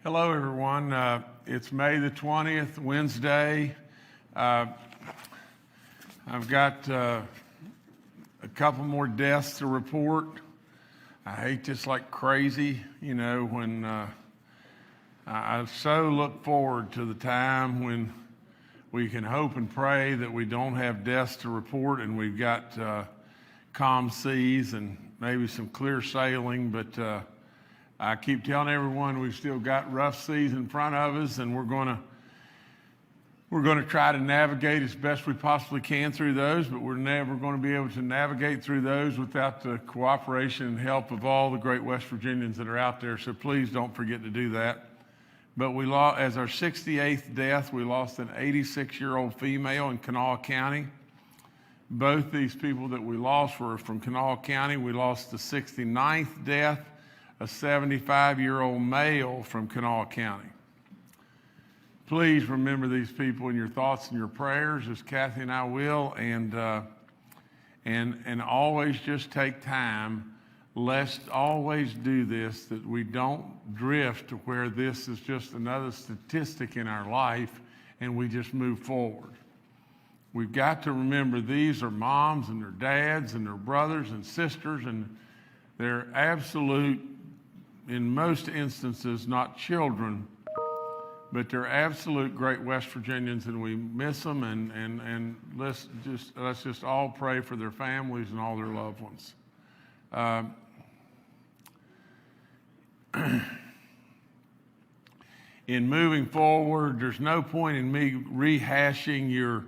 Hello, everyone. It's May the 20th, Wednesday. I've got a couple more deaths to report. I hate this like crazy, when I so look forward to the time when we can hope and pray that we don't have deaths to report and we've got calm seas and maybe some clear sailing, but I keep telling everyone we've still got rough seas in front of us, and we're going to try to navigate as best we possibly can through those, but we're never going to be able to navigate through those without the cooperation and help of all the great West Virginians that are out there, so please don't forget to do that. But we lost, as our 68th death, we lost an 86-year-old female in Kanawha County. Both these people that we lost were from Kanawha County. We lost the 69th death, a 75-year-old male from Kanawha County. Please remember these people in your thoughts and your prayers, as Kathy and I will, and always just take time. Let's always do this, that we don't drift to where this is just another statistic in our life and we just move forward. We've got to remember these are moms and their dads and their brothers and sisters, and they're absolute, in most instances, not children, but they're absolute great West Virginians, and we miss them, and let's just all pray for their families and all their loved ones. In moving forward, there's no point in me rehashing your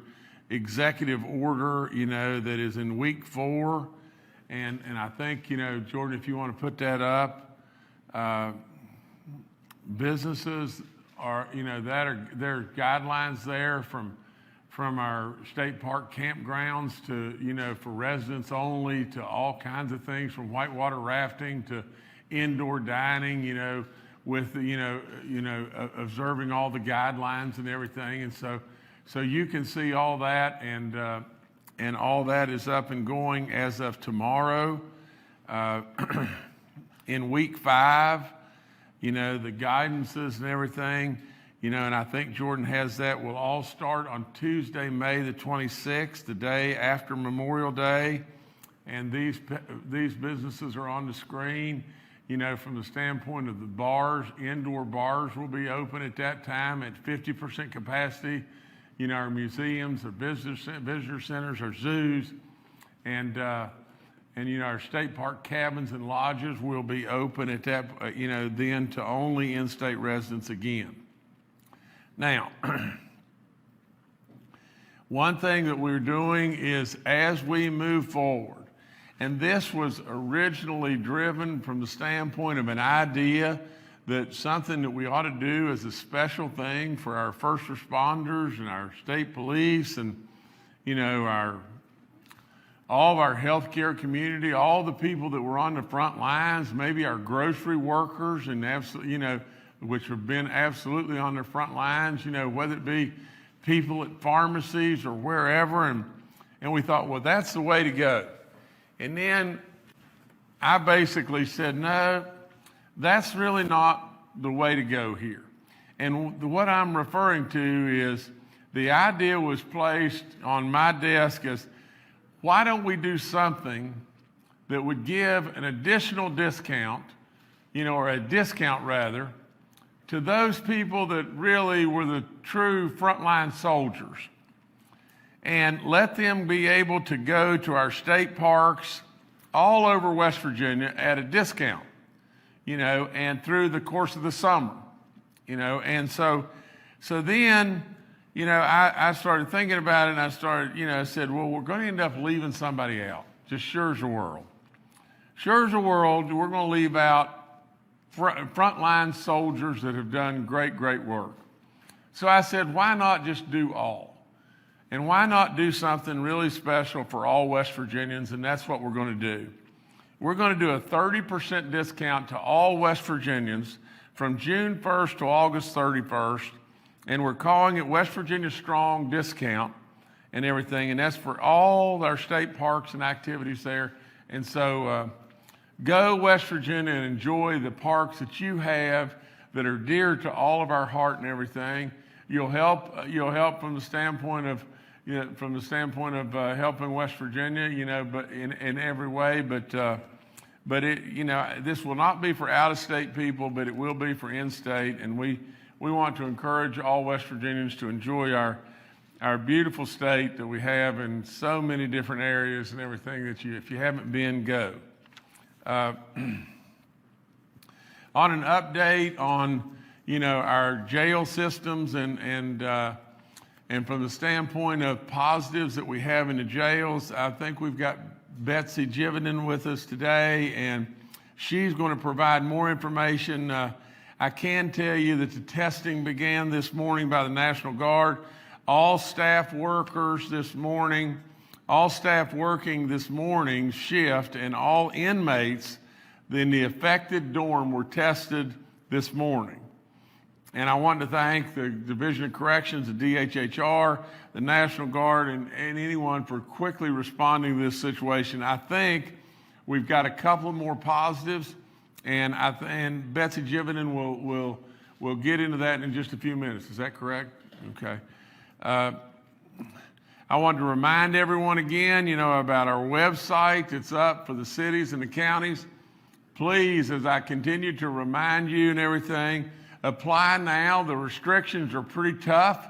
executive order, that is in week 4, and I think, Jordan, if you want to put that up. Businesses are, there are guidelines there from our state park campgrounds to, for residents only, to all kinds of things, from whitewater rafting to indoor dining, with, observing all the guidelines and everything. And so you can see all that, and all that is up and going as of tomorrow. In week 5, the guidances and everything, and I think Jordan has that, will all start on Tuesday, May the 26th, the day after Memorial Day. And these businesses are on the screen, from the standpoint of the bars. Indoor bars will be open at that time at 50% capacity. Our museums, our visitor centers, our zoos, and our state park cabins and lodges will be open at that, then to only in-state residents again. Now, one thing that we're doing is, as we move forward, and this was originally driven from the standpoint of an idea that something that we ought to do as a special thing for our first responders and our state police and, all of our healthcare community, all the people that were on the front lines, maybe our grocery workers, and which have been absolutely on the front lines, whether it be people at pharmacies or wherever, and we thought, well, that's the way to go. And then I basically said, no, that's really not the way to go here. And what I'm referring to is the idea was placed on my desk as, why don't we do something that would give an additional discount, or a discount rather, to those people that really were the true frontline soldiers, and let them be able to go to our state parks all over West Virginia at a discount, and through the course of the summer, and so then, I started thinking about it, and I said, well, we're going to end up leaving somebody out, just sure as the world. Sure as the world, we're going to leave out frontline soldiers that have done great, great work. So I said, why not just do all? And why not do something really special for all West Virginians? And that's what we're going to do. We're going to do a 30% discount to all West Virginians from June 1st to August 31st. And we're calling it West Virginia Strong Discount and everything. And that's for all our state parks and activities there. And so go West Virginia and enjoy the parks that you have that are dear to all of our heart and everything. You'll help from the standpoint of, helping West Virginia, but in every way. But it, this will not be for out-of-state people, but it will be for in-state. And we want to encourage all West Virginians to enjoy our beautiful state that we have in so many different areas and everything that if you haven't been, go. On an update on, our jail systems and from the standpoint of positives that we have in the jails, I think we've got Betsy Jividen with us today, and she's going to provide more information. I can tell you that the testing began this morning by the National Guard. All staff working this morning shift, and all inmates in the affected dorm were tested this morning. And I want to thank the Division of Corrections, the DHHR, the National Guard, and anyone for quickly responding to this situation. I think we've got a couple of more positives, and Betsy Jividen will get into that in just a few minutes. Is that correct? Okay. I want to remind everyone again, about our website. It's up for the cities and the counties. Please, as I continue to remind you and everything, apply now. The restrictions are pretty tough.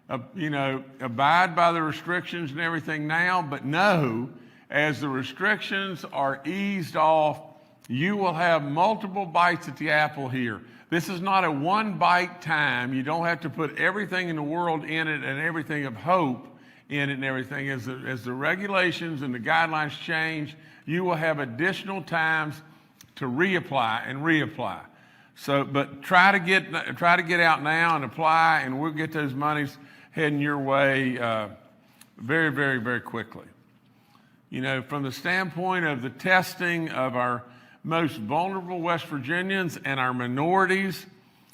Abide by the restrictions and everything now, but know as the restrictions are eased off, you will have multiple bites at the apple here. This is not a one bite time. You don't have to put everything in the world in it and everything of hope in it and everything. As the regulations and the guidelines change, you will have additional times to reapply and reapply. So, but try to get out now and apply, and we'll get those monies heading your way very, very, very quickly. From the standpoint of the testing of our most vulnerable West Virginians and our minorities,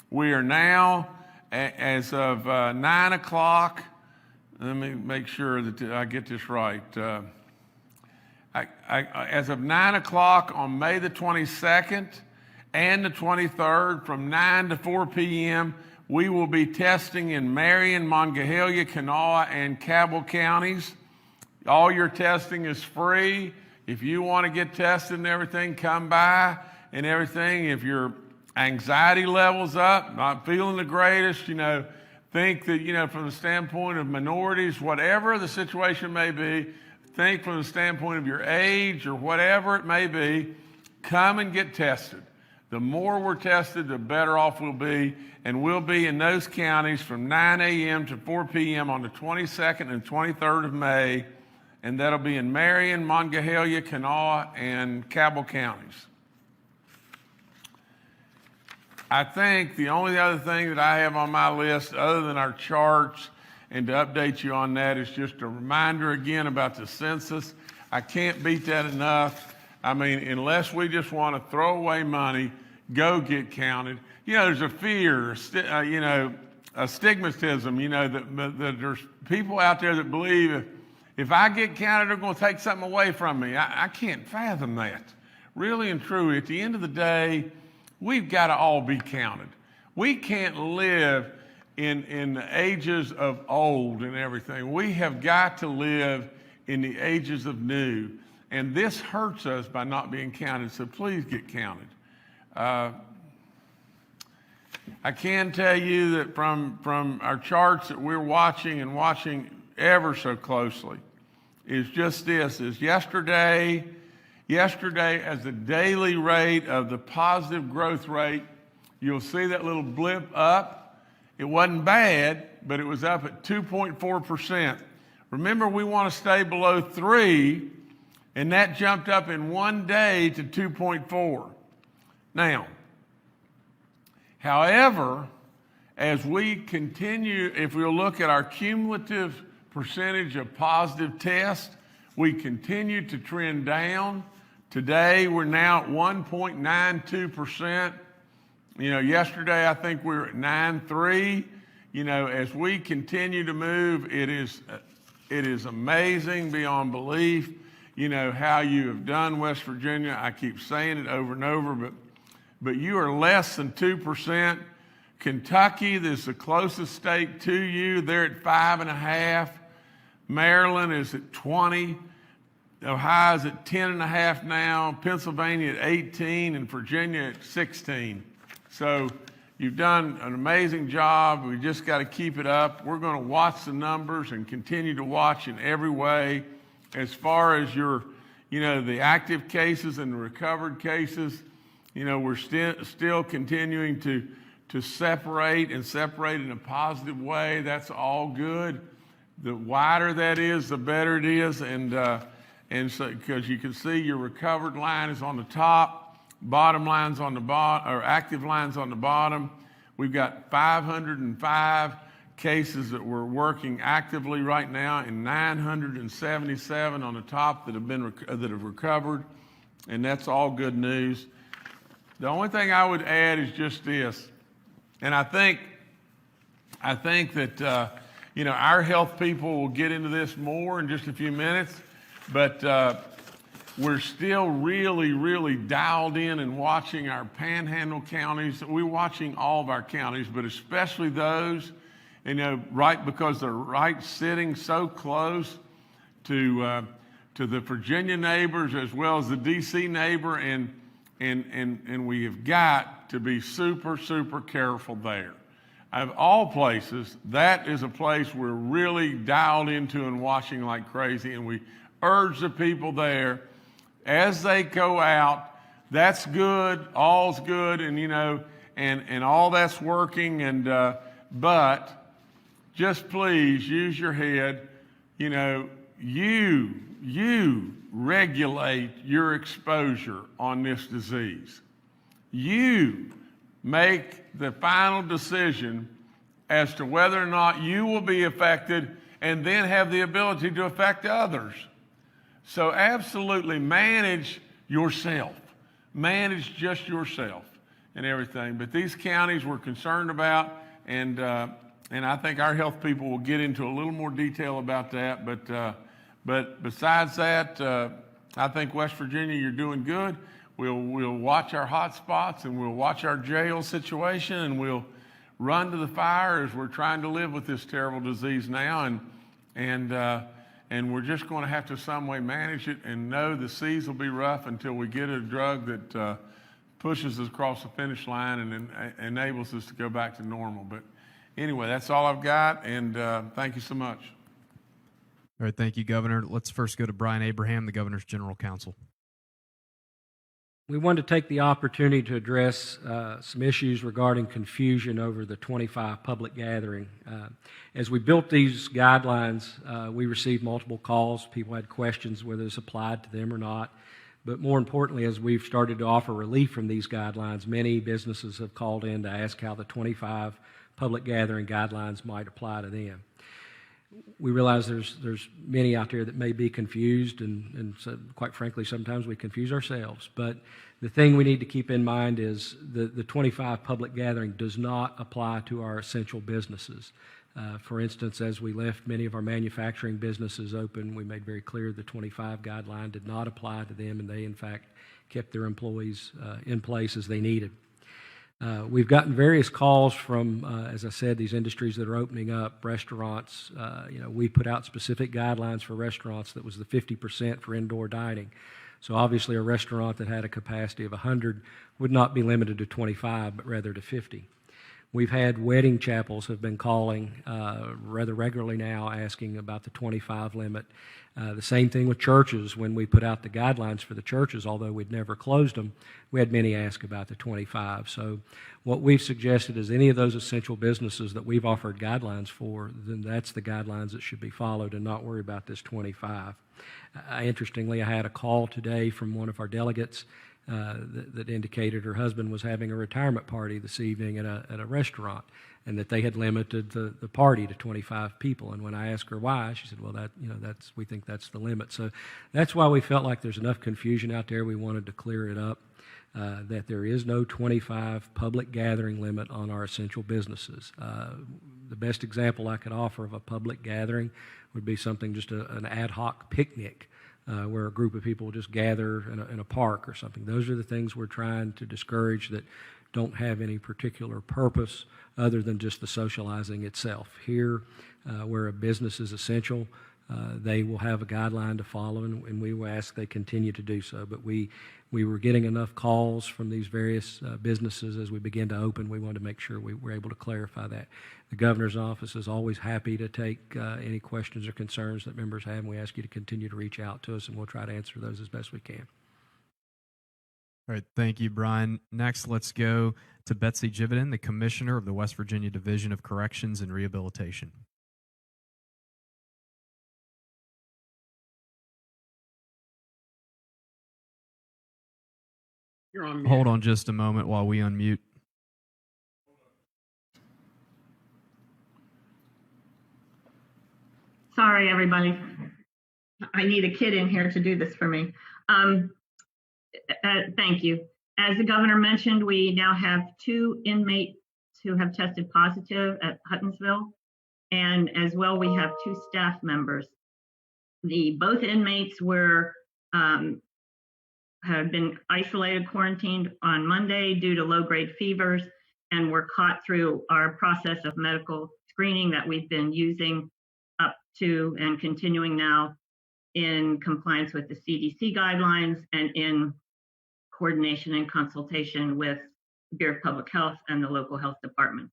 we are now, as of 9 o'clock, let me make sure that I get this right. As of 9 o'clock on May the 22nd, and the 23rd, from 9 to 4 p.m., we will be testing in Marion, Monongalia, Kanawha, and Cabell counties. All your testing is free. If you want to get tested and everything, come by and everything. If your anxiety level's up, not feeling the greatest, think that, from the standpoint of minorities, whatever the situation may be, think from the standpoint of your age or whatever it may be, come and get tested. The more we're tested, the better off we'll be, and we'll be in those counties from 9 a.m. to 4 p.m. on the 22nd and 23rd of May, and that'll be in Marion, Monongalia, Kanawha, and Cabell counties. I think the only other thing that I have on my list, other than our charts, and to update you on that, is just a reminder again about the census. I can't beat that enough. I mean, unless we just want to throw away money, go get counted. There's a fear, a stigmatism, that there's people out there that believe if I get counted, they're going to take something away from me. I can't fathom that. Really and truly, at the end of the day, we've got to all be counted. We can't live in the ages of old and everything. We have got to live in the ages of new. And this hurts us by not being counted, so please get counted. I can tell you that from our charts that we're watching ever so closely is just this, is yesterday as the daily rate of the positive growth rate, you'll see that little blip up. It wasn't bad, but it was up at 2.4%. Remember, we want to stay below 3%. And that jumped up in one day to 2.4. Now, however, as we continue, if we'll look at our cumulative percentage of positive tests, we continue to trend down. Today, we're now at 1.92%. Yesterday, I think we were at 9.3. As we continue to move, it is amazing beyond belief. How you have done, West Virginia. I keep saying it over and over, but but you are less than 2%. Kentucky, that's the closest state to you, they're at 5.5%. Maryland is at 20%. Ohio's at 10.5% now. Pennsylvania at 18%, and Virginia at 16%. So you've done an amazing job. We just got to keep it up. We're going to watch the numbers and continue to watch in every way. As far as the active cases and the recovered cases, we're still continuing to separate in a positive way. That's all good. The wider that is, the better it is, and so because you can see your recovered line is on the top, bottom line's on the bottom, or active line's on the bottom. We've got 505 cases that we're working actively right now, and 977 on the top that have recovered, and that's all good news. The only thing I would add is just this, and I think that our health people will get into this more in just a few minutes, but we're still really, really dialed in and watching our panhandle counties. We're watching all of our counties, but especially those, right, because they're sitting so close to the Virginia neighbors as well as the DC neighbor, and we have got to be super, super careful there. Of all places, that is a place we're really dialed into and watching like crazy, and we urge the people there as they go out. That's good, all's good, and all that's working, but just please use your head. You regulate your exposure on this disease. You make the final decision as to whether or not you will be affected and then have the ability to affect others. So absolutely manage yourself. Manage just yourself and everything. But these counties we're concerned about, and I think our health people will get into a little more detail about that. But besides that, I think West Virginia, you're doing good. We'll watch our hot spots, and we'll watch our jail situation, and we'll run to the fire as we're trying to live with this terrible disease now, and we're just going to have to some way manage it and know the seas will be rough until we get a drug that pushes us across the finish line and enables us to go back to normal. But anyway, that's all I've got, and thank you so much. All right, thank you, Governor. Let's first go to Brian Abraham, the Governor's General Counsel. We wanted to take the opportunity to address some issues regarding confusion over the 25 public gathering. As we built these guidelines, we received multiple calls. People had questions whether this applied to them or not. But more importantly, as we've started to offer relief from these guidelines, many businesses have called in to ask how the 25 public gathering guidelines might apply to them. We realize there's many out there that may be confused, and so, quite frankly, sometimes we confuse ourselves. But the thing we need to keep in mind is the 25 public gathering does not apply to our essential businesses. For instance, as we left many of our manufacturing businesses open, we made very clear the 25 guideline did not apply to them, and they, in fact, kept their employees in place as they needed. We've gotten various calls from, as I said, these industries that are opening up, restaurants. We put out specific guidelines for restaurants that was the 50% for indoor dining. So obviously a restaurant that had a capacity of 100 would not be limited to 25, but rather to 50. We've had wedding chapels have been calling rather regularly now asking about the 25 limit. The same thing with churches. When we put out the guidelines for the churches, although we'd never closed them, we had many ask about the 25. So what we've suggested is any of those essential businesses that we've offered guidelines for, then that's the guidelines that should be followed and not worry about this 25. Interestingly, I had a call today from one of our delegates that indicated her husband was having a retirement party this evening at a restaurant, and that they had limited the party to 25 people. And when I asked her why, she said, "Well, we think that's the limit." So that's why we felt like there's enough confusion out there. We wanted to clear it up, that there is no 25 public gathering limit on our essential businesses. The best example I could offer of a public gathering would be something just an ad hoc picnic. where a group of people just gather in a park or something. Those are the things we're trying to discourage that don't have any particular purpose other than just the socializing itself. Here, where a business is essential, they will have a guideline to follow, and we will ask they continue to do so. But we were getting enough calls from these various businesses as we began to open. We wanted to make sure we were able to clarify that. The governor's office is always happy to take any questions or concerns that members have, and we ask you to continue to reach out to us, and we'll try to answer those as best we can. All right, thank you, Brian. Next, let's go to Betsy Jividen, the Commissioner of the West Virginia Division of Corrections and Rehabilitation. You're on mute. Hold on just a moment while we unmute. Sorry, everybody. I need a kid in here to do this for me. Thank you. As the governor mentioned, we now have 2 inmates who have tested positive at Huttonsville, and as well, we have 2 staff members. Both inmates were have been isolated, quarantined on Monday due to low-grade fevers, and were caught through our process of medical screening that we've been using up to and continuing now in compliance with the CDC guidelines and in coordination and consultation with the Bureau of Public Health and the local health department.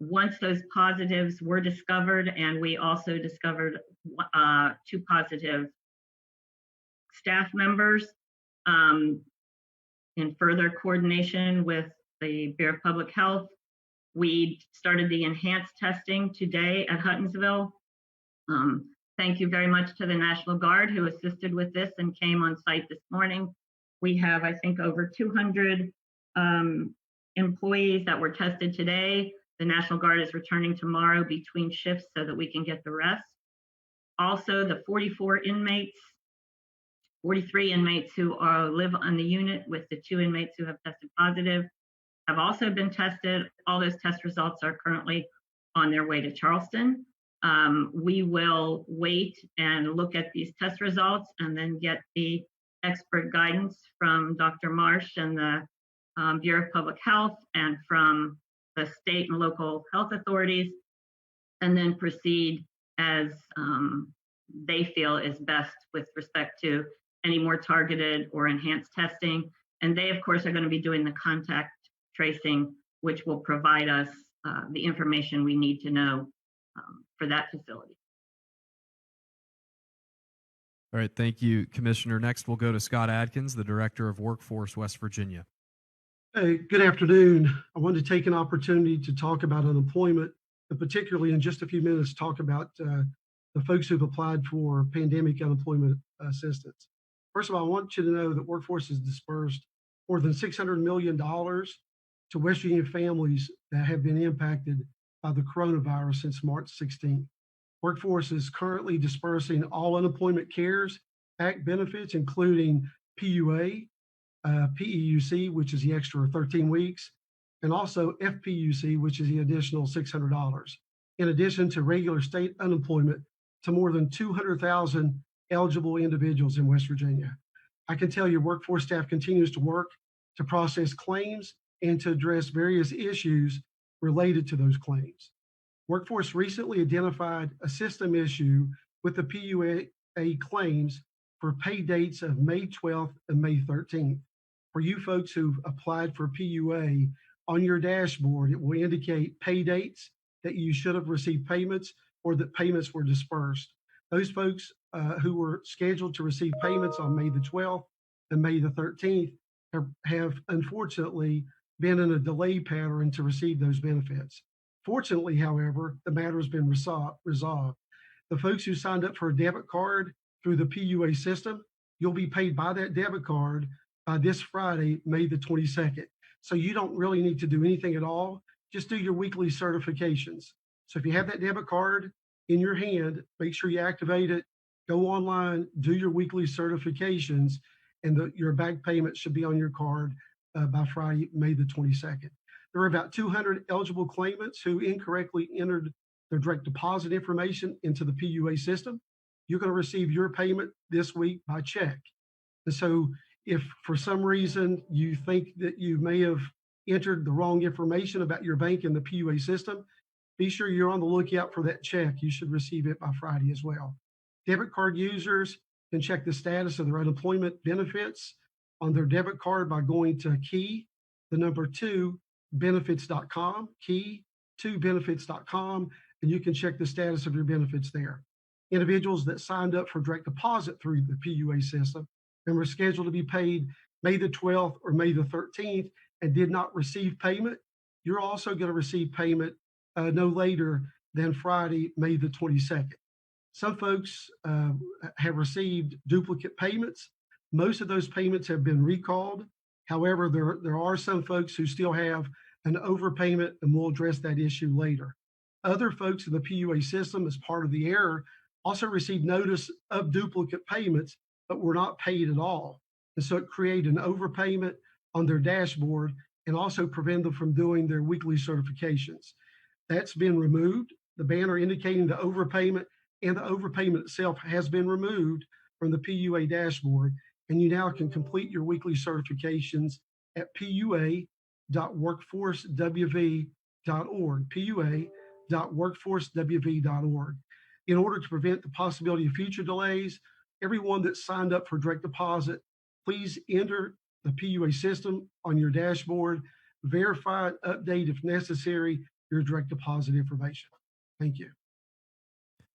Once those positives were discovered, and we also discovered 2 positive staff members, in further coordination with the Bureau of Public Health, we started the enhanced testing today at Huttonsville. Thank you very much to the National Guard who assisted with this and came on site this morning. We have, I think, over 200 employees that were tested today. The National Guard is returning tomorrow between shifts so that we can get the rest. Also, the 43 inmates who live on the unit with the 2 inmates who have tested positive have also been tested. All those test results are currently on their way to Charleston. We will wait and look at these test results and then get the expert guidance from Dr. Marsh and the Bureau of Public Health and from the state and local health authorities, and then proceed as they feel is best with respect to any more targeted or enhanced testing. And they, of course, are going to be doing the contact tracing, which will provide us the information we need to know for that facility. All right, thank you, Commissioner. Next, we'll go to Scott Adkins, the Director of Workforce West Virginia. Hey, good afternoon. I wanted to take an opportunity to talk about unemployment, and particularly in just a few minutes, talk about the folks who've applied for pandemic unemployment assistance. First of all, I want you to know that Workforce has dispersed more than $600 million to West Virginia families that have been impacted by the coronavirus since March 16th. Workforce is currently dispersing all Unemployment Cares Act benefits, including PUA, PEUC, which is the extra 13 weeks, and also FPUC, which is the additional $600, in addition to regular state unemployment to more than 200,000 eligible individuals in West Virginia. I can tell you Workforce staff continues to work to process claims and to address various issues related to those claims. Workforce recently identified a system issue with the PUA claims for pay dates of May 12th and May 13th. For you folks who've applied for PUA, on your dashboard, it will indicate pay dates that you should have received payments or that payments were dispersed. Those folks who were scheduled to receive payments on May the 12th and May the 13th have unfortunately been in a delay pattern to receive those benefits. Fortunately, however, the matter has been resolved. The folks who signed up for a debit card through the PUA system, you'll be paid by that debit card by this Friday, May the 22nd. So you don't really need to do anything at all. Just do your weekly certifications. So if you have that debit card in your hand, make sure you activate it, go online, do your weekly certifications, and your back payment should be on your card by Friday, May the 22nd. There are about 200 eligible claimants who incorrectly entered their direct deposit information into the PUA system. you're going to receive your payment this week by check. And so if for some reason you think that you may have entered the wrong information about your bank in the PUA system, be sure you're on the lookout for that check. You should receive it by Friday as well. Debit card users can check the status of their unemployment benefits on their debit card by going to key, the number 2, benefits.com, key2benefits.com, and you can check the status of your benefits there. Individuals that signed up for direct deposit through the PUA system and were scheduled to be paid May the 12th or May the 13th and did not receive payment, you're also going to receive payment no later than Friday, May the 22nd. Some folks have received duplicate payments. Most of those payments have been recalled. However, there are some folks who still have an overpayment, and we'll address that issue later. Other folks in the PUA system, as part of the error, also received notice of duplicate payments, but were not paid at all. And so it created an overpayment on their dashboard and also prevent them from doing their weekly certifications. That's been removed. The banner indicating the overpayment and the overpayment itself has been removed from the PUA dashboard, and you now can complete your weekly certifications at pua.workforcewv.org, pua.workforcewv.org. In order to prevent the possibility of future delays, everyone that signed up for direct deposit, please enter the PUA system on your dashboard, verify and update if necessary your direct deposit information. Thank you.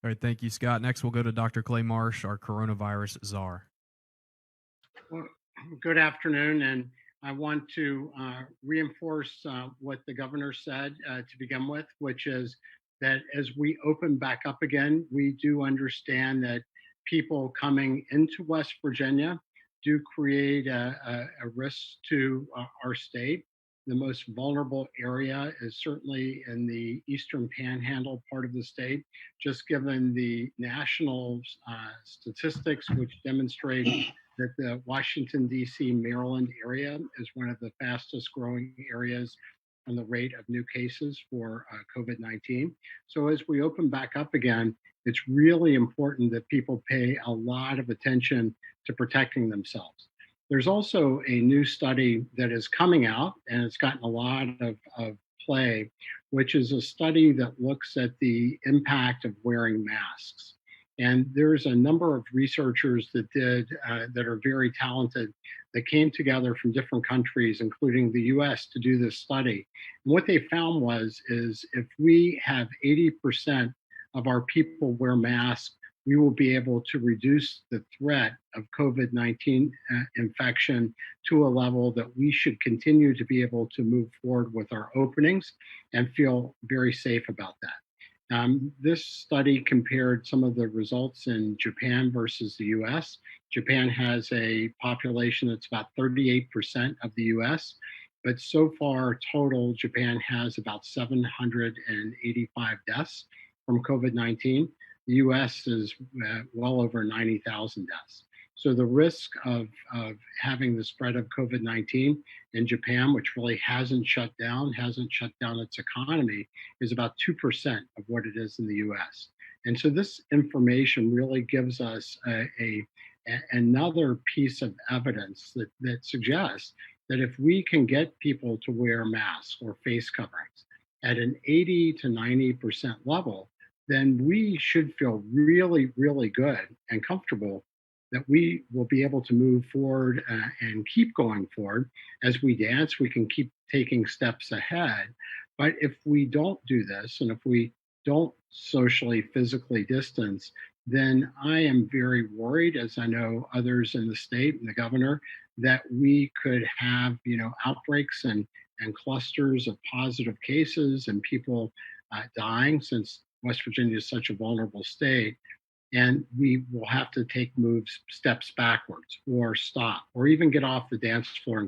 All right, thank you, Scott. Next, we'll go to Dr. Clay Marsh, our coronavirus czar. Well, good afternoon, and I want to reinforce what the governor said to begin with, which is that as we open back up again, we do understand that people coming into West Virginia do create a risk to our state. The most vulnerable area is certainly in the eastern panhandle part of the state, just given the national statistics, which demonstrate that the Washington, D.C., Maryland area is one of the fastest growing areas on the rate of new cases for COVID-19. So as we open back up again, it's really important that people pay a lot of attention to protecting themselves. There's also a new study that is coming out, and it's gotten a lot of play, which is a study that looks at the impact of wearing masks. And there's a number of researchers that are very talented that came together from different countries, including the US, to do this study. And what they found is if we have 80% of our people wear masks, we will be able to reduce the threat of COVID-19 infection to a level that we should continue to be able to move forward with our openings and feel very safe about that. This study compared some of the results in Japan versus the US. Japan has a population that's about 38% of the US, but so far total, Japan has about 785 deaths from COVID-19. The US is well over 90,000 deaths. So the risk of having the spread of COVID-19 in Japan, which really hasn't shut down its economy, is about 2% of what it is in the US. And so this information really gives us another piece of evidence that suggests that if we can get people to wear masks or face coverings at an 80 to 90% level, then we should feel really, really good and comfortable that we will be able to move forward and keep going forward. As we dance, we can keep taking steps ahead. But if we don't do this, and if we don't socially, physically distance, then I am very worried, as I know others in the state and the governor, that we could have, outbreaks and clusters of positive cases and people dying, since West Virginia is such a vulnerable state, and we will have to take steps backwards, or stop, or even get off the dance floor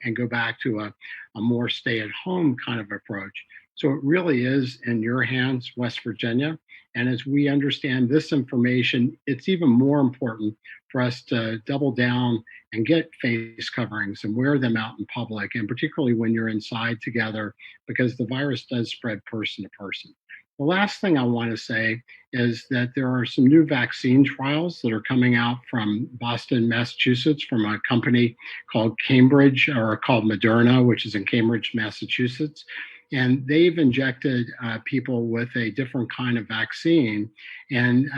and go back to a more stay-at-home kind of approach. So it really is in your hands, West Virginia. And as we understand this information, it's even more important for us to double down and get face coverings and wear them out in public, and particularly when you're inside together, because the virus does spread person to person. The last thing I want to say is that there are some new vaccine trials that are coming out from Boston, Massachusetts, from a company called Cambridge, or called Moderna, which is in Cambridge, Massachusetts. And they've injected people with a different kind of vaccine. And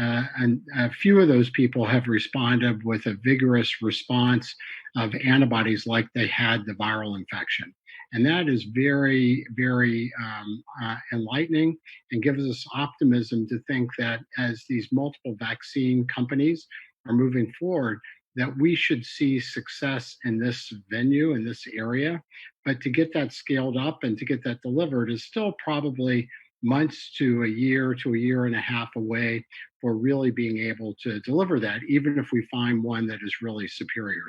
a few of those people have responded with a vigorous response of antibodies like they had the viral infection. And that is very, very enlightening and gives us optimism to think that as these multiple vaccine companies are moving forward, that we should see success in this venue, in this area. But to get that scaled up and to get that delivered is still probably months to a year and a half away for really being able to deliver that, even if we find one that is really superior.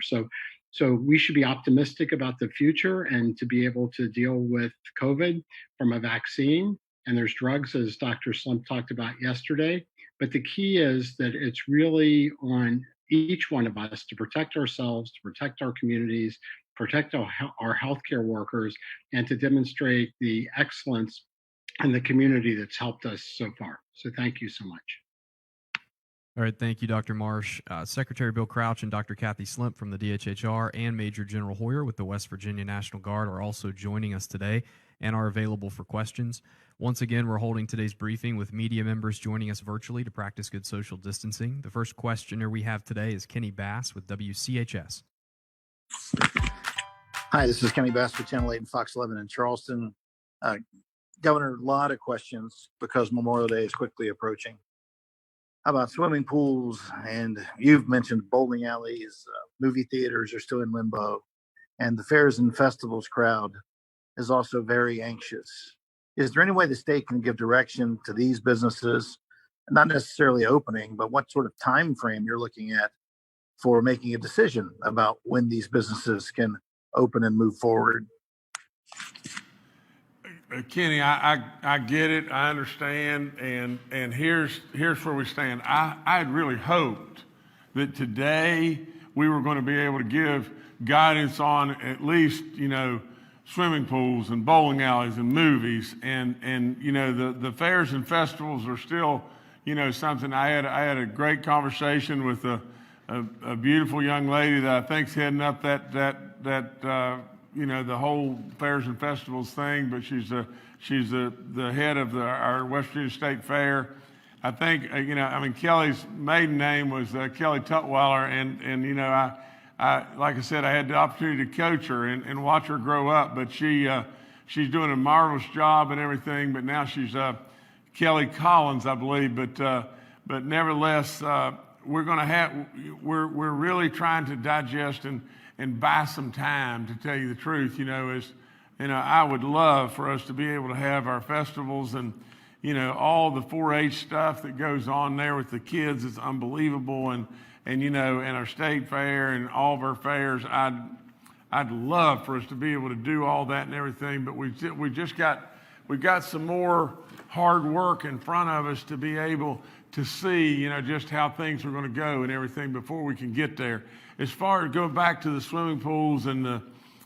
So we should be optimistic about the future and to be able to deal with COVID from a vaccine. And there's drugs, as Dr. Slump talked about yesterday. But the key is that it's really on each one of us to protect ourselves, to protect our communities, protect our healthcare workers, and to demonstrate the excellence in the community that's helped us so far. So thank you so much. All right, thank you, Dr. Marsh. Secretary Bill Crouch and Dr. Kathy Slimp from the DHHR and Major General Hoyer with the West Virginia National Guard are also joining us today and are available for questions. Once again, we're holding today's briefing with media members joining us virtually to practice good social distancing. The first questioner we have today is Kenny Bass with WCHS. Hi, this is Kenny Bass with Channel 8 and Fox 11 in Charleston. Governor, a lot of questions because Memorial Day is quickly approaching. How about swimming pools? And you've mentioned bowling alleys, movie theaters are still in limbo, and the fairs and festivals crowd is also very anxious. Is there any way the state can give direction to these businesses, not necessarily opening, but what sort of time frame you're looking at for making a decision about when these businesses can open and move forward? Kenny, I get it. I understand. And here's where we stand. I had really hoped that today we were going to be able to give guidance on at least, swimming pools and bowling alleys and movies. And the fairs and festivals are still, something. I had a great conversation with a beautiful young lady that I think's heading up the whole fairs and festivals thing, but she's the head of our West Virginia State Fair. I think, Kelly's maiden name was Kelly Tutwiler, and I like I said, I had the opportunity to coach her and watch her grow up, but she's doing a marvelous job and everything, but now she's Kelly Collins, I believe, but nevertheless, we're really trying to digest and buy some time, to tell you the truth. I would love for us to be able to have our festivals and all the 4-H stuff that goes on there with the kids is unbelievable, and our state fair and all of our fairs. I'd love for us to be able to do all that and everything, but we've got some more hard work in front of us to be able to see, just how things are going to go and everything before we can get there. As far as going back to the swimming pools and the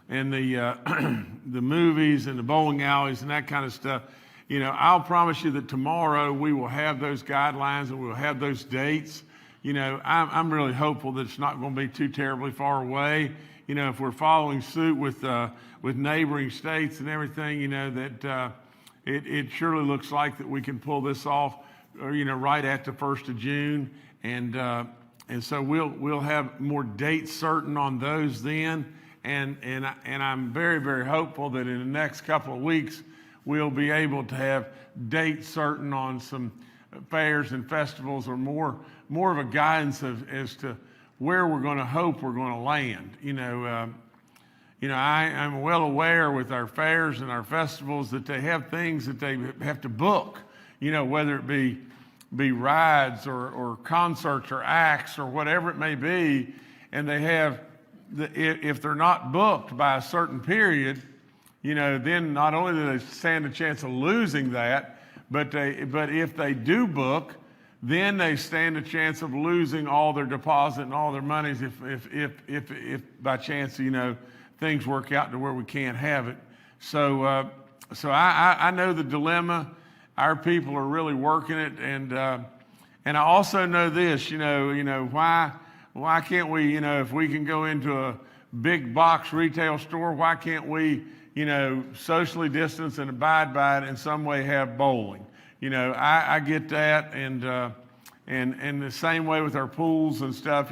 the movies and the bowling alleys and that kind of stuff, I'll promise you that tomorrow we will have those guidelines and we'll have those dates. I'm really hopeful that it's not going to be too terribly far away. If we're following suit with neighboring states and everything, that it surely looks like that we can pull this off, right at the 1st of June, and so we'll have more dates certain on those then, and I'm very, very hopeful that in the next couple of weeks we'll be able to have dates certain on some fairs and festivals, or more of a guidance as to where we're going to hope we're going to land. I'm well aware with our fairs and our festivals that they have things that they have to book, whether it be rides or concerts or acts or whatever it may be, and they have, if they're not booked by a certain period, then not only do they stand a chance of losing that, but if they do book, then they stand a chance of losing all their deposit and all their monies if by chance things work out to where we can't have it. So I know the dilemma, our people are really working it. And I also know this, why can't we, if we can go into a big box retail store, why can't we, socially distance and abide by it in some way, have bowling? I get that, and the same way with our pools and stuff.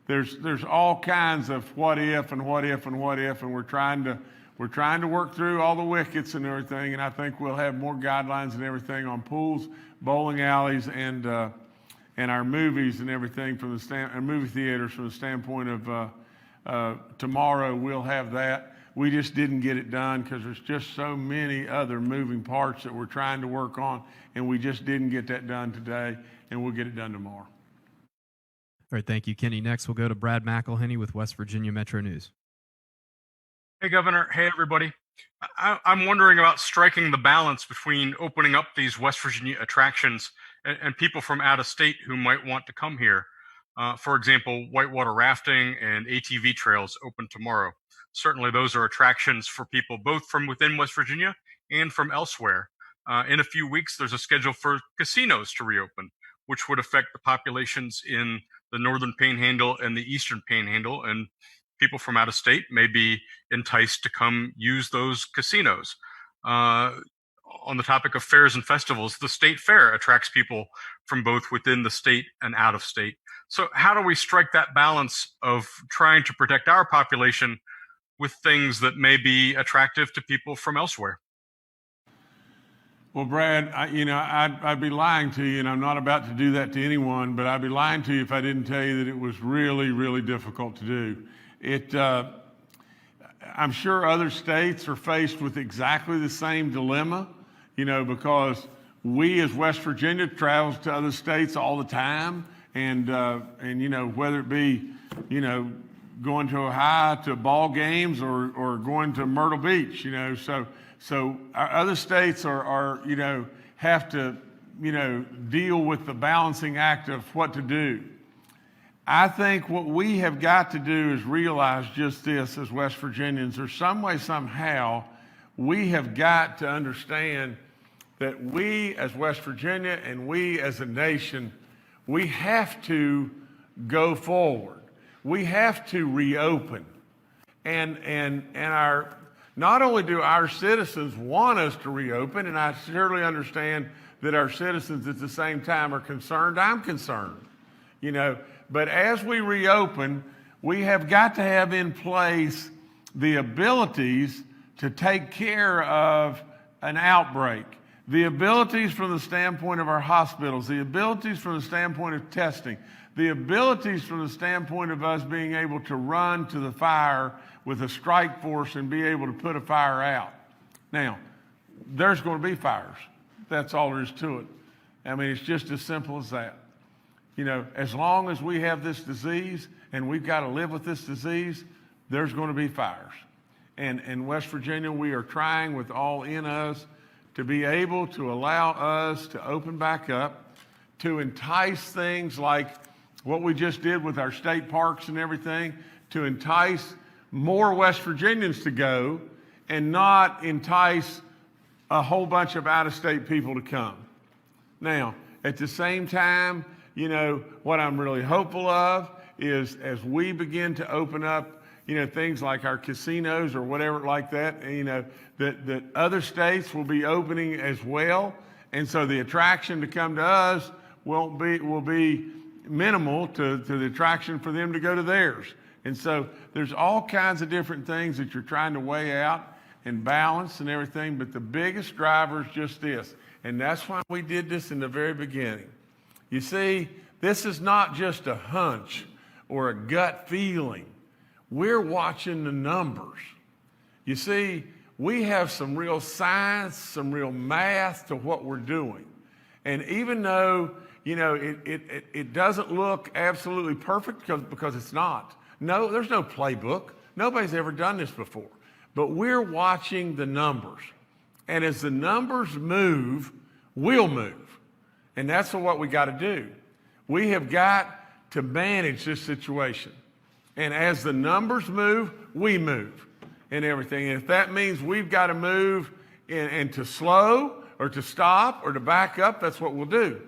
There's all kinds of what if, and we're trying to work through all the wickets and everything. And I think we'll have more guidelines and everything on pools, bowling alleys, and our movies and everything and movie theaters from the standpoint of tomorrow. We'll have that. We just didn't get it done because there's just so many other moving parts that we're trying to work on, and we just didn't get that done today, and we'll get it done tomorrow. All right, thank you, Kenny. Next, we'll go to Brad McElhenney with West Virginia Metro News. Hey, Governor. Hey, everybody. I'm wondering about striking the balance between opening up these West Virginia attractions and people from out of state who might want to come here. For example, whitewater rafting and ATV trails open tomorrow. Certainly those are attractions for people both from within West Virginia and from elsewhere. In a few weeks, there's a schedule for casinos to reopen, which would affect the populations in the Northern Panhandle and the Eastern Panhandle, and people from out of state may be enticed to come use those casinos. On the topic of fairs and festivals, the state fair attracts people from both within the state and out of state. So how do we strike that balance of trying to protect our population with things that may be attractive to people from elsewhere? Well, Brad, I'd be lying to you, and I'm not about to do that to anyone, but I'd be lying to you if I didn't tell you that it was really, really difficult to do. I'm sure other states are faced with exactly the same dilemma, because we as West Virginia travels to other states all the time, and whether it be, going to Ohio to ball games or going to Myrtle Beach, so our other states are have to, deal with the balancing act of what to do. I think what we have got to do is realize just this as West Virginians, or some way, somehow, we have got to understand that we as West Virginia and we as a nation, we have to go forward. We have to reopen. And not only do our citizens want us to reopen, and I surely understand that our citizens at the same time are concerned, I'm concerned, but as we reopen, we have got to have in place the abilities to take care of an outbreak, the abilities from the standpoint of our hospitals, the abilities from the standpoint of testing, the abilities from the standpoint of us being able to run to the fire with a strike force and be able to put a fire out. Now, there's going to be fires. That's all there is to it. I mean, it's just as simple as that. As long as we have this disease and we've got to live with this disease, there's going to be fires. And in West Virginia, we are trying with all in us to be able to allow us to open back up, to entice things like what we just did with our state parks and everything, to entice more West Virginians to go and not entice a whole bunch of out-of-state people to come. Now, at the same time, what I'm really hopeful of is as we begin to open up, things like our casinos or whatever like that, that other states will be opening as well. And so the attraction to come to us will be minimal to the attraction for them to go to theirs. And so there's all kinds of different things that you're trying to weigh out and balance and everything, but the biggest driver is just this. And that's why we did this in the very beginning. You see, this is not just a hunch or a gut feeling. We're watching the numbers. You see, we have some real science, some real math to what we're doing. And even though, it doesn't look absolutely perfect because it's not. No, there's no playbook. Nobody's ever done this before. But we're watching the numbers. And as the numbers move, we'll move. And that's what we got to do. We have got to manage this situation. And as the numbers move, we move and everything. And if that means we've got to move and to slow, or or to stop or to back up, that's what we'll do.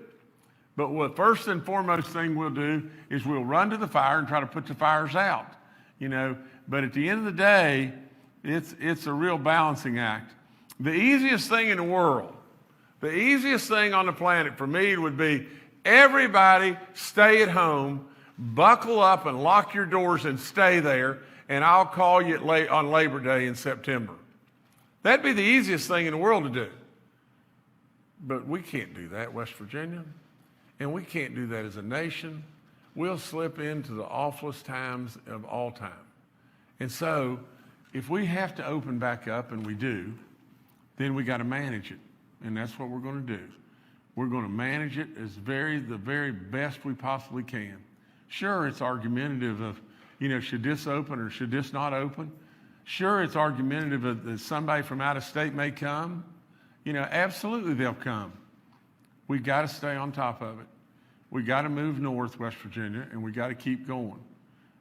But what first and foremost thing we'll do is we'll run to the fire and try to put the fires out, you know. But at the end of the day, it's a real balancing act. The easiest thing in the world, the easiest thing on the planet for me would be everybody stay at home, buckle up and lock your doors and stay there, and I'll call you on Labor Day in September. That'd be the easiest thing in the world to do. But we can't do that, West Virginia. And we can't do that as a nation. We'll slip into the awfulest times of all time. And so, if we have to open back up, and we do, then we got to manage it. And that's what we're going to do. We're going to manage it as the very best we possibly can. Sure, it's argumentative of, you know, should this open or should this not open? Sure, it's argumentative of that somebody from out of state may come. You know, absolutely they'll come. We got to stay on top of it. We got to move north, West Virginia, and we got to keep going.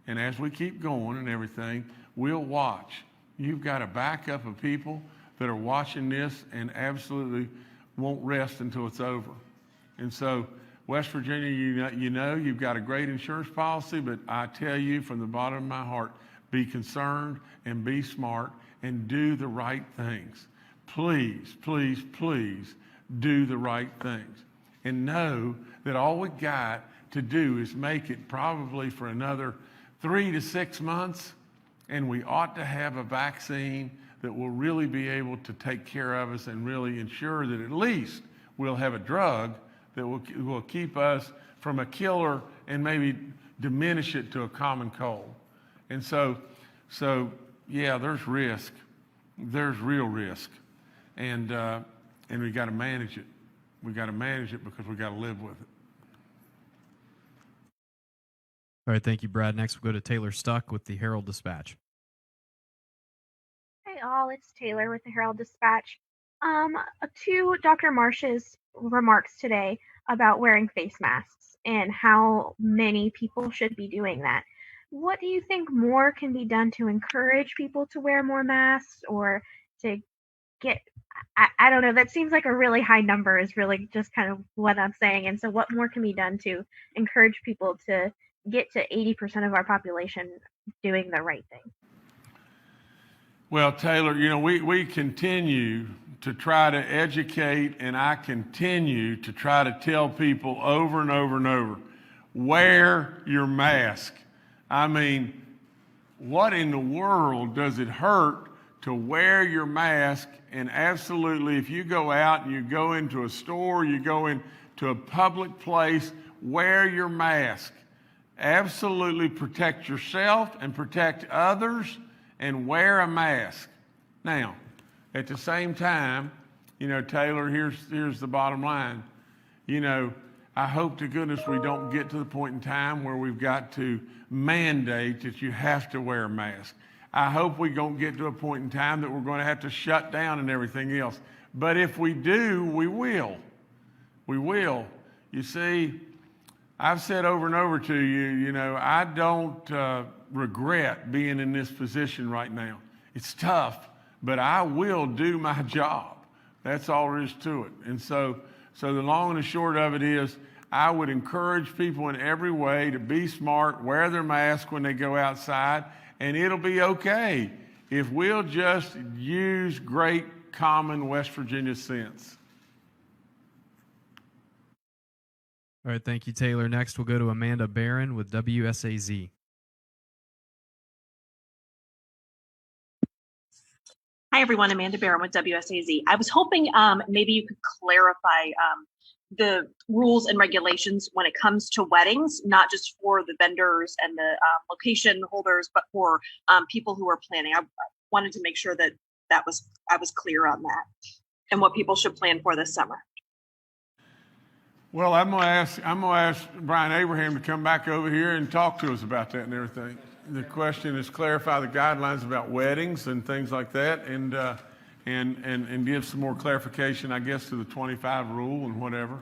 And as we keep going and everything, we'll watch. You've got a backup of people that are watching this and absolutely won't rest until it's over. And so, West Virginia, you know you've got a great insurance policy, but I tell you from the bottom of my heart, be concerned and be smart and do the right things. Please, please, please do the right things. And know that all we got to do is make it probably for another 3 to 6 months, and we ought to have a vaccine that will really be able to take care of us and really ensure that at least we'll have a drug that will keep us from a killer and maybe diminish it to a common cold. And so yeah, there's risk. There's real risk. And we got to manage it. We got to manage it because we got to live with it. All right, thank you, Brad. Next, we'll go to Taylor Stuck with the Herald Dispatch. Hey all, it's Taylor with the Herald Dispatch. To Dr. Marsh's remarks today about wearing face masks and how many people should be doing that. What do you think more can be done to encourage people to wear more masks or to get, I don't know, that seems like a really high number is really just kind of what I'm saying. And so what more can be done to encourage people to get to 80% of our population doing the right thing? Well, Taylor, you know, we continue to try to educate, and I continue to try to tell people over and over and over, wear your mask. I mean, what in the world does it hurt to wear your mask? And absolutely, if you go out and you go into a store, you go into a public place, wear your mask. Absolutely protect yourself and protect others and wear a mask. Now, at the same time, you know, Taylor, here's the bottom line. You know, I hope to goodness we don't get to the point in time where we've got to mandate that you have to wear a mask. I hope we don't get to a point in time that we're going to have to shut down and everything else. But if we do, we will. We will. You see, I've said over and over to you, you know, I don't regret being in this position right now. It's tough, but I will do my job. That's all there is to it. And so the long and the short of it is, I would encourage people in every way to be smart, wear their mask when they go outside, and it'll be okay if we'll just use great common West Virginia sense. All right, thank you, Taylor. Next, we'll go to Amanda Barron with WSAZ. Hi, everyone. Amanda Barron with WSAZ. I was hoping maybe you could clarify the rules and regulations when it comes to weddings, not just for the vendors and the location holders, but for people who are planning. I wanted to make sure that I was clear on that and what people should plan for this summer. Well, I'm gonna ask Brian Abraham to come back over here and talk to us about that and everything. The question is clarify the guidelines about weddings and things like that, and give some more clarification, I guess, to the 25 rule and whatever.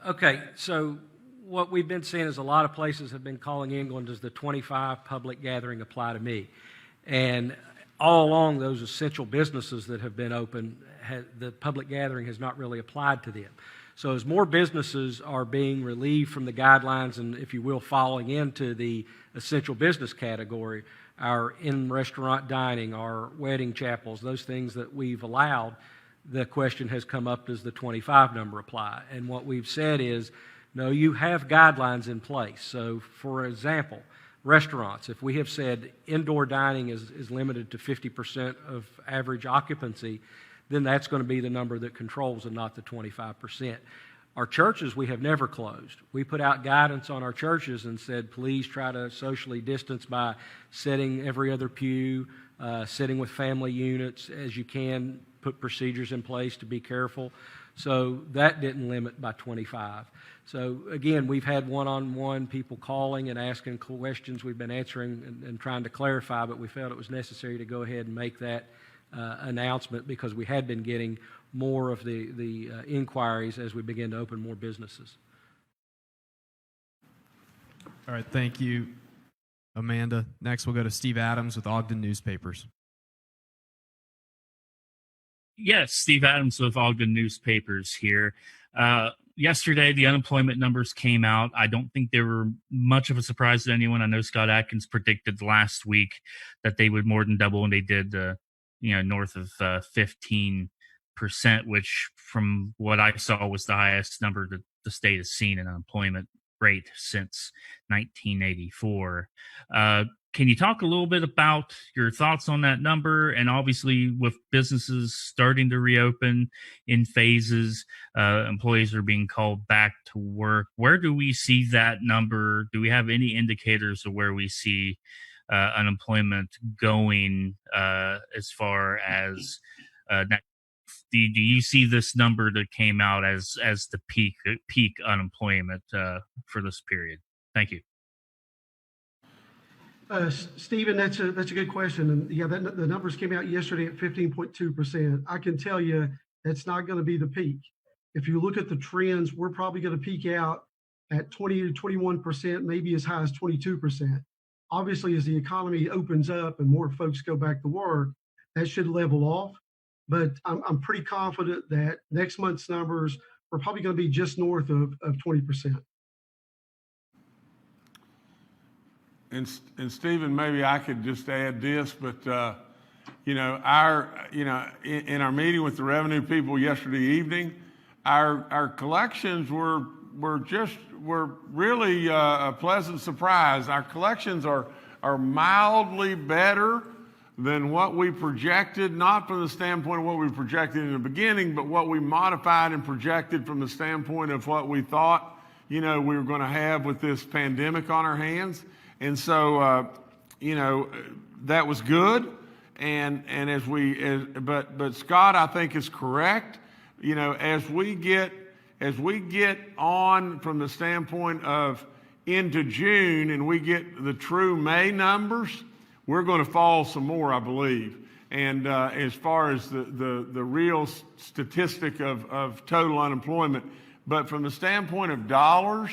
Okay, so what we've been seeing is a lot of places have been calling England, does the 25 public gathering apply to me? And all along, those essential businesses that have been open the public gathering has not really applied to them. So as more businesses are being relieved from the guidelines and, if you will, falling into the essential business category, our in-restaurant dining, our wedding chapels, those things that we've allowed, the question has come up, does the 25 number apply? And what we've said is, no, you have guidelines in place. So, for example, restaurants, if we have said indoor dining is limited to 50% of average occupancy, then that's going to be the number that controls and not the 25%. Our churches, we have never closed. We put out guidance on our churches and said, please try to socially distance by sitting every other pew, sitting with family units as you can, put procedures in place to be careful. So that didn't limit by 25. So again, we've had one-on-one people calling and asking questions. We've been answering and trying to clarify, but we felt it was necessary to go ahead and make that announcement because we had been getting more of the inquiries as we begin to open more businesses. All right, thank you, Amanda. Next, we'll go to Steve Adams with Ogden Newspapers. Yes, Steve Adams with Ogden Newspapers here. Yesterday, the unemployment numbers came out. I don't think they were much of a surprise to anyone. I know Scott Atkins predicted last week that they would more than double, and they did, north of 15%, which, from what I saw, was the highest number that the state has seen in unemployment rate since 1984. Can you talk a little bit about your thoughts on that number? And obviously, with businesses starting to reopen in phases, employees are being called back to work. Where do we see that number? Do we have any indicators of where we see unemployment going as far as next? Do you see this number that came out as the peak unemployment for this period? Thank you. Stephen, that's a good question. And yeah, the numbers came out yesterday at 15.2%. I can tell you that's not going to be the peak. If you look at the trends, we're probably going to peak out at 20 to 21%, maybe as high as 22%. Obviously, as the economy opens up and more folks go back to work, that should level off. But I'm pretty confident that next month's numbers are probably going to be just north of 20%. And Stephen, maybe I could just add this, but in our meeting with the revenue people yesterday evening, our collections were really a pleasant surprise. Our collections are mildly better than what we projected, not from the standpoint of what we projected in the beginning, but what we modified and projected from the standpoint of what we thought, we were going to have with this pandemic on our hands. And so, that was good. And but Scott, I think, is correct. As we get on from the standpoint of into June and we get the true May numbers, we're going to fall some more, I believe. And as far as the real statistic of total unemployment, but from the standpoint of dollars,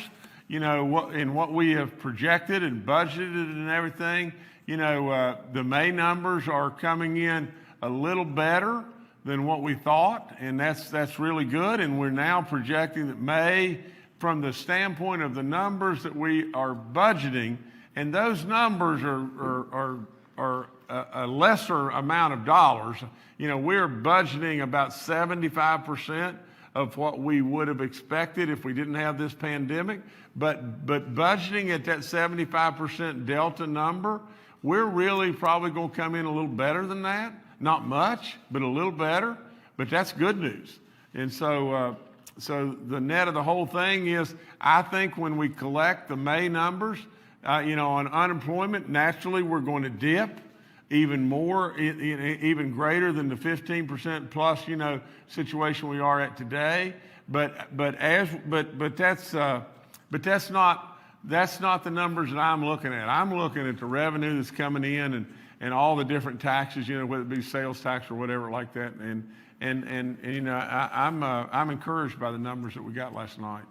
what we have projected and budgeted and everything, the May numbers are coming in a little better than what we thought, and that's really good. And we're now projecting that May, from the standpoint of the numbers that we are budgeting, and those numbers are a lesser amount of dollars. We're budgeting about 75% of what we would have expected if we didn't have this pandemic. But budgeting at that 75% delta number, we're really probably going to come in a little better than that. Not much, but a little better. But that's good news. And so the net of the whole thing is, I think when we collect the May numbers, on unemployment, naturally we're going to dip even more, even greater than the 15% plus, situation we are at today. But that's not the numbers that I'm looking at. I'm looking at the revenue that's coming in and all the different taxes, whether it be sales tax or whatever like that. And I'm encouraged by the numbers that we got last night.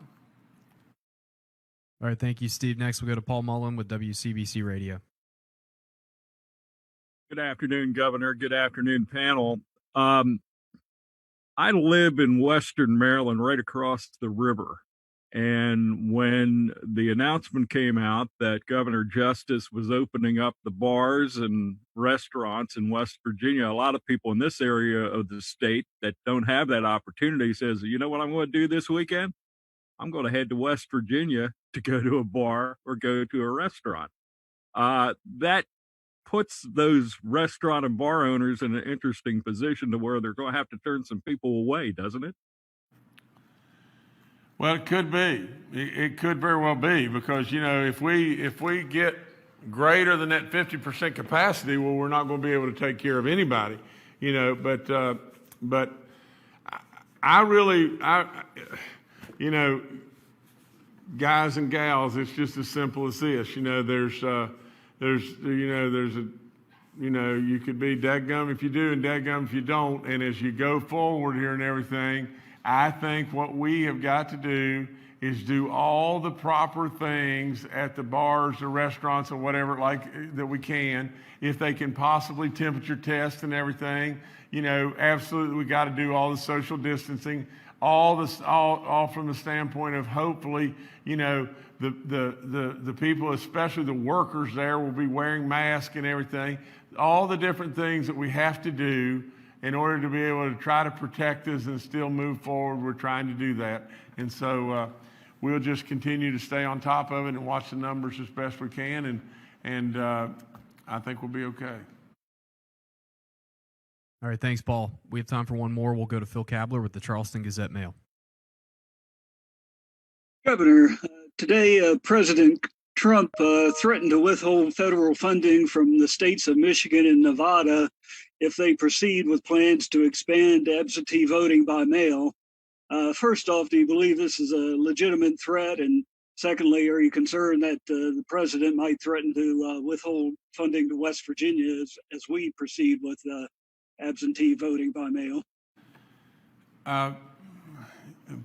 All right, thank you, Steve. Next, we'll go to Paul Mullen with WCBC Radio. Good afternoon, Governor. Good afternoon, panel. I live in Western Maryland, right across the river. And when the announcement came out that Governor Justice was opening up the bars and restaurants in West Virginia, a lot of people in this area of the state that don't have that opportunity says, you know what I'm going to do this weekend? I'm going to head to West Virginia to go to a bar or go to a restaurant. That puts those restaurant and bar owners in an interesting position to where they're going to have to turn some people away, doesn't it? Well, it could be. It could very well be, because, you know, if we get greater than that 50% capacity, well, we're not going to be able to take care of anybody, you know. But I really, you know, guys and gals, it's just as simple as this. You know, you could be dadgum if you do and dadgum if you don't. And as you go forward here and everything, I think what we have got to do is do all the proper things at the bars or restaurants or whatever that we can. If they can possibly temperature test and everything, you know, absolutely we got to do all the social distancing, all from the standpoint of hopefully, you know, the people, especially the workers there, will be wearing masks and everything. All the different things that we have to do in order to be able to try to protect us and still move forward, we're trying to do that. And so we'll just continue to stay on top of it and watch the numbers as best we can, and I think we'll be okay. All right, thanks, Paul. We have time for one more. We'll go to Phil Kabler with the Charleston Gazette-Mail. Governor, today President Trump threatened to withhold federal funding from the states of Michigan and Nevada if they proceed with plans to expand absentee voting by mail. First off, do you believe this is a legitimate threat? And secondly, are you concerned that the president might threaten to withhold funding to West Virginia as we proceed with absentee voting by mail?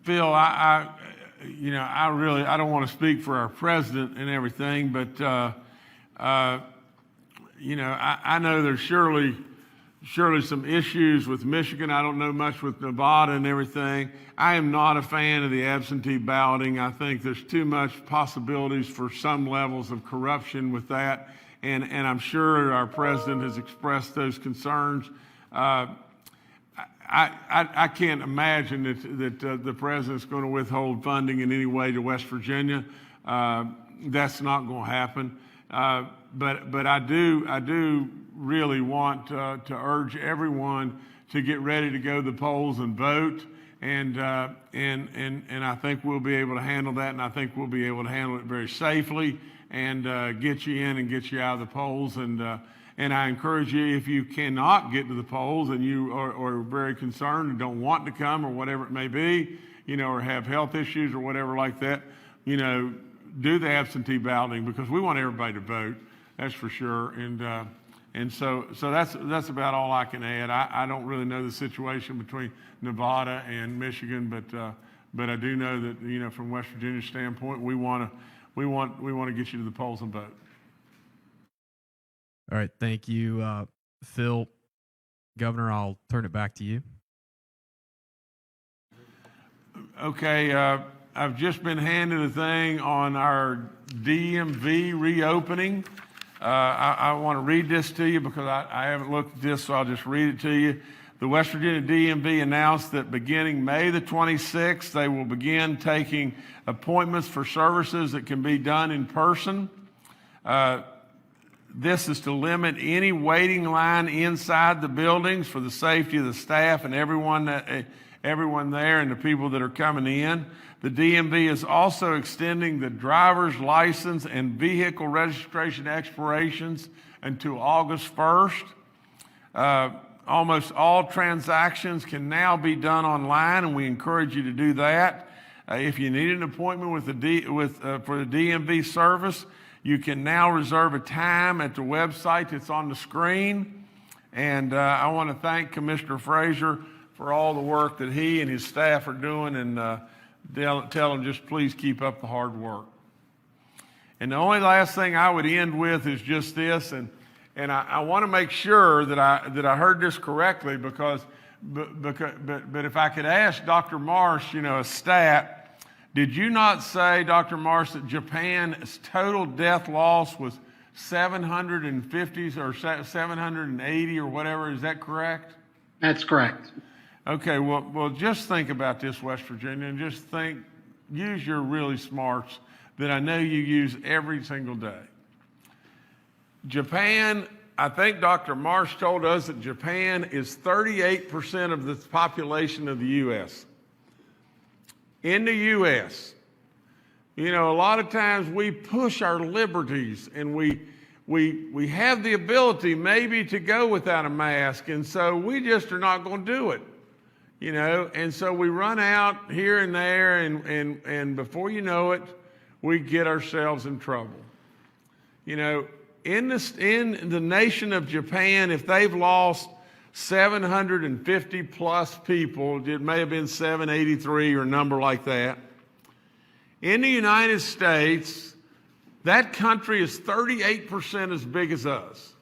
Phil, I don't want to speak for our president and everything, but I know there's surely some issues with Michigan. I don't know much with Nevada and everything. I am not a fan of the absentee balloting. I think there's too much possibilities for some levels of corruption with that, and I'm sure our president has expressed those concerns. I can't imagine that the president's going to withhold funding in any way to West Virginia. That's not going to happen. But I do really want to urge everyone to get ready to go to the polls and vote. And I think we'll be able to handle that, and I think we'll be able to handle it very safely and get you in and get you out of the polls. And I encourage you, if you cannot get to the polls and you are very concerned and don't want to come or whatever it may be, you know, or have health issues or whatever like that, you know, do the absentee balloting, because we want everybody to vote. That's for sure. And so that's about all I can add. I don't really know the situation between Nevada and Michigan, but I do know that, you know, from West Virginia's standpoint, we want to get you to the polls and vote. All right, thank you, Phil. Governor, I'll turn it back to you. Okay, I've just been handed a thing on our DMV reopening. I want to read this to you because I haven't looked at this, so I'll just read it to you. The West Virginia DMV announced that beginning May the 26th, they will begin taking appointments for services that can be done in person. This is to limit any waiting line inside the buildings for the safety of the staff and everyone there and the people that are coming in. The DMV is also extending the driver's license and vehicle registration expirations until August 1st. Almost all transactions can now be done online, and we encourage you to do that. If you need an appointment for the DMV service, you can now reserve a time at the website that's on the screen. And I want to thank Commissioner Frazier for all the work that he and his staff are doing, and tell him just please keep up the hard work. And the only last thing I would end with is just this, and I want to make sure that I heard this correctly, because but if I could ask Dr. Marsh, you know, a stat, did you not say, Dr. Marsh, that Japan's total death loss was 750 or 780 or whatever? Is that correct? That's correct. Okay, well, just think about this, West Virginia, and just think, use your really smarts that I know you use every single day. Japan, I think Dr. Marsh told us that Japan is 38% of the population of the U.S. In the U.S., you know, a lot of times we push our liberties and we have the ability maybe to go without a mask, and so we just are not going to do it, you know, and so we run out here and there, and before you know it, we get ourselves in trouble. You know, in the nation of Japan, if they've lost 750 plus people, it may have been 783 or a number like that. In the United States, that country is 38% as big as us.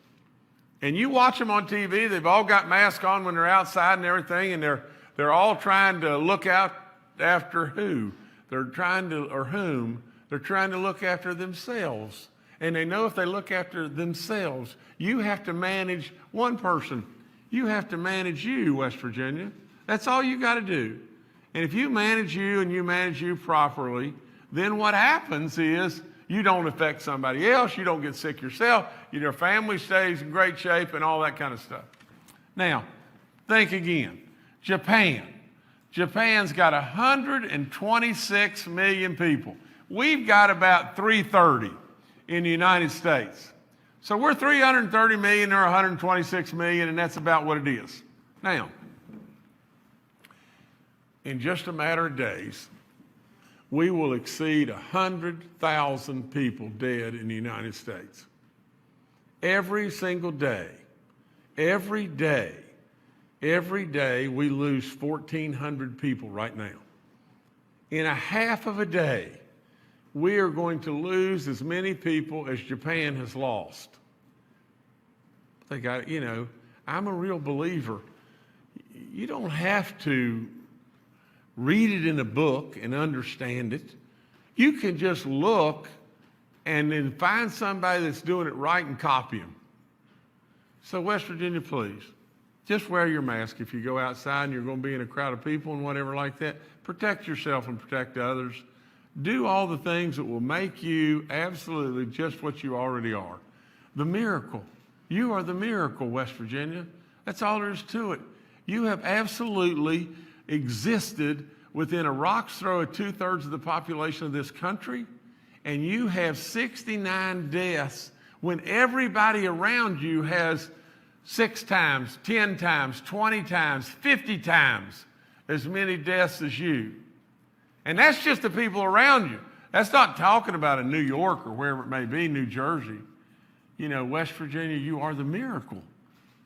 And you watch them on TV, they've all got masks on when they're outside and everything, and they're all trying to look out after who? They're trying to, or whom? They're trying to look after themselves. And they know if they look after themselves, you have to manage one person. You have to manage you, West Virginia. That's all you got to do. And if you manage you and you manage you properly, then what happens is you don't affect somebody else, you don't get sick yourself, your family stays in great shape and all that kind of stuff. Now, think again. Japan. Japan's got 126 million people. We've got about 330 in the United States. So we're 330 million, they're 126 million, and that's about what it is. Now, in just a matter of days, we will exceed 100,000 people dead in the United States. Every single day, every day, we lose 1,400 people right now. In a half of a day, we are going to lose as many people as Japan has lost. They got, you know, I'm a real believer. You don't have to read it in a book and understand it. You can just look and then find somebody that's doing it right and copy them. So West Virginia, please, just wear your mask if you go outside and you're going to be in a crowd of people and whatever like that. Protect yourself and protect others. Do all the things that will make you absolutely just what you already are. The miracle. You are the miracle, West Virginia. That's all there is to it. You have absolutely existed within a rock's throw of 2/3 of the population of this country, and you have 69 deaths when everybody around you has 6 times, 10 times, 20 times, 50 times as many deaths as you. And that's just the people around you. That's not talking about in New York or wherever it may be, New Jersey. You know, West Virginia, you are the miracle.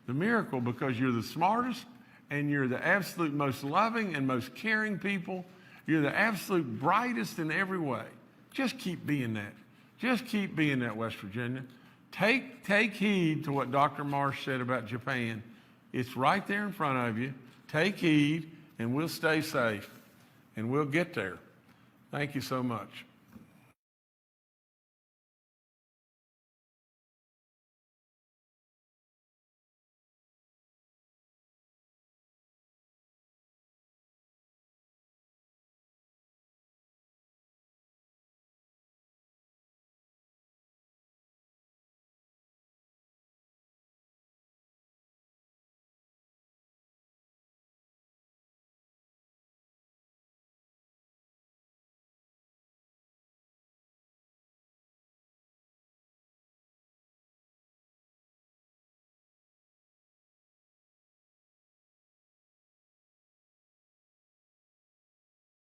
The miracle because you're the smartest and you're the absolute most loving and most caring people. You're the absolute brightest in every way. Just keep being that. Just keep being that, West Virginia. Take heed to what Dr. Marsh said about Japan. It's right there in front of you. Take heed and we'll stay safe. And we'll get there. Thank you so much.